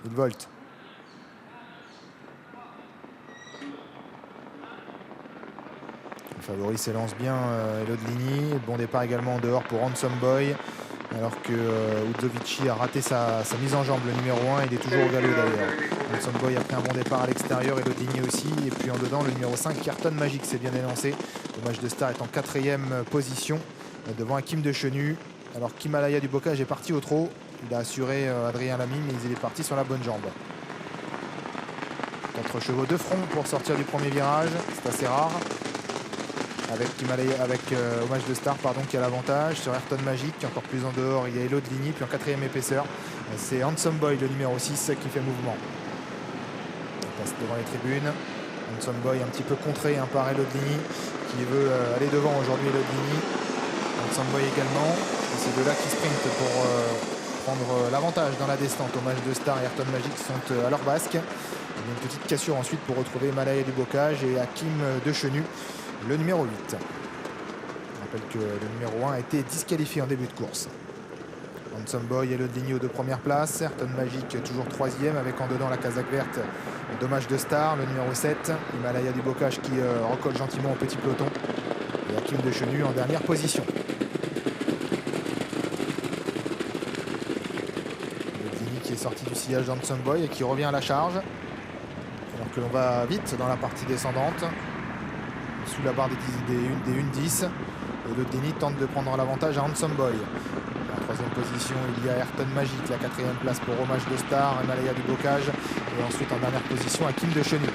Il volte. Le favori s'élance bien Elodlini. Bon départ également en dehors pour Handsome Boy. Alors que Udzovici a raté sa mise en jambe, le numéro 1. Il est toujours au galop d'ailleurs. Handsome Boy a pris un bon départ à l'extérieur. Elodlini aussi. Et puis en dedans, le numéro 5, Carton Magique, s'est bien élancé. Le match de Star est en 4e position devant Hakim de Chenu. Alors qu'Himalaya du Bocage est parti au trot. Il a assuré Adrien Lamy, mais il est parti sur la bonne jambe. 4 chevaux de front pour sortir du premier virage. C'est assez rare. Avec Hommage de Star qui a l'avantage sur Ayrton Magic. Encore plus en dehors, il y a Elodlini. Puis en 4e épaisseur, c'est Handsome Boy, le numéro 6, qui fait mouvement. Il passe devant les tribunes. Handsome Boy un petit peu contré par Elodlini, qui veut aller devant aujourd'hui. Elodlini. Handsome Boy également. C'est de là qui sprint pour prendre l'avantage dans la descente. Hommage de Star et Ayrton Magic sont à leur basque. Il y a une petite cassure ensuite pour retrouver Himalaya du Bocage et Hakim de Chenu, le numéro 8. Je rappelle que le numéro 1 a été disqualifié en début de course. Handsome Boy et Elodlini aux 2 premières places. Ayrton Magic toujours 3e avec en dedans la casaque verte d'Hommage de Star, le numéro 7. Himalaya du Bocage qui recolle gentiment au petit peloton. Et Hakim de Chenu en dernière position. Elodlini qui est sorti du sillage d'Handsome Boy et qui revient à la charge. Alors que l'on va vite dans la partie descendante. Sous la barre des 1-10. Et Elodlini tente de prendre l'avantage à Handsome Boy. En 3e position, il y a Ayrton Magic, la 4e place pour Hommage de Star, Himalaya du Bocage. Et ensuite en dernière position, Hakim de Chenu.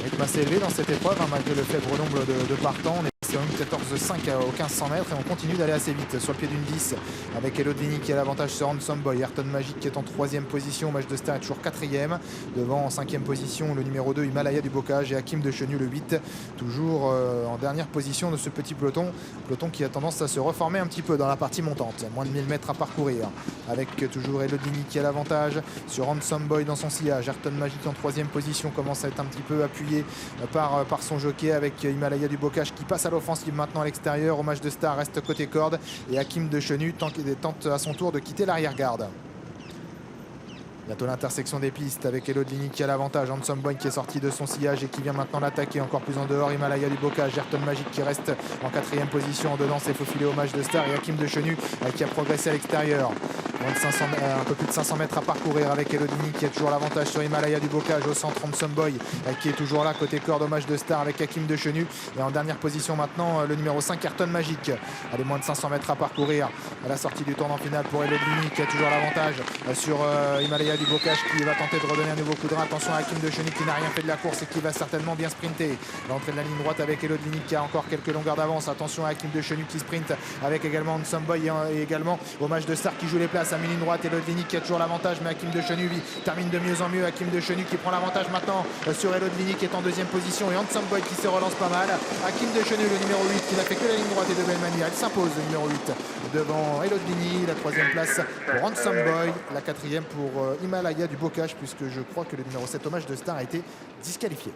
Rythme assez élevé dans cette épreuve, malgré le faible nombre de partants. On est passé en 14,5 au 1500 mètres et on continue d'aller assez vite sur le pied d'une 10 avec Elodlini qui a l'avantage sur Handsome Boy. Ayrton Magic qui est en 3e position. Hommage de Star est toujours 4e. Devant en 5e position le numéro 2 Himalaya du Bocage et Hakim de Chenu le 8. Toujours en dernière position de ce petit peloton. Peloton qui a tendance à se reformer un petit peu dans la partie montante. Moins de 1000 mètres à parcourir. Avec toujours Elodlini qui a l'avantage sur Handsome Boy dans son sillage. Ayrton Magic en 3e position commence à être un petit peu appuyé par son jockey avec Himalaya du Bocage qui passe à l'offensive maintenant à l'extérieur. Hommage de Star reste côté corde et Hakim de Chenu tente à son tour de quitter l'arrière-garde. Bientôt l'intersection des pistes avec Elodlini qui a l'avantage. Handsome Boy qui est sorti de son sillage et qui vient maintenant l'attaquer encore plus en dehors. Himalaya du Bocage, Ayrton Magic qui reste en 4e position. En dedans, c'est faufilé Hommage de Star et Hakim de Chenu qui a progressé à l'extérieur. Un peu plus de 500 mètres à parcourir avec Elodlini qui a toujours l'avantage sur Himalaya du Bocage. Au centre, Handsome Boy qui est toujours là côté corde. Hommage de Star avec Hakim de Chenu. Et en dernière position maintenant, le numéro 5, Ayrton Magic. Allez, moins de 500 mètres à parcourir à la sortie du tournant final pour Elodlini qui a toujours l'avantage sur Himalaya du Bocage qui va tenter de redonner un nouveau coup de rein. Attention à Hakim de Chenu qui n'a rien fait de la course et qui va certainement bien sprinter. L'entrée de la ligne droite avec Elodlini qui a encore quelques longueurs d'avance. Attention à Hakim de Chenu qui sprint avec également Handsome Boy et également Hommage de Star qui joue les places à mi-ligne droite. Elodlini qui a toujours l'avantage, mais Hakim de Chenu termine de mieux en mieux. Hakim de Chenu qui prend l'avantage maintenant sur Elodlini qui est en 2e position et Handsome Boy qui se relance pas mal. Hakim de Chenu, le numéro 8 qui n'a fait que la ligne droite et de belle manière. Il s'impose, le numéro 8 devant Elodlini. La 3e place pour Handsome Boy, la 4e pour Himalaya du Bocage, puisque je crois que le numéro 7 Hommage de Star a été disqualifié.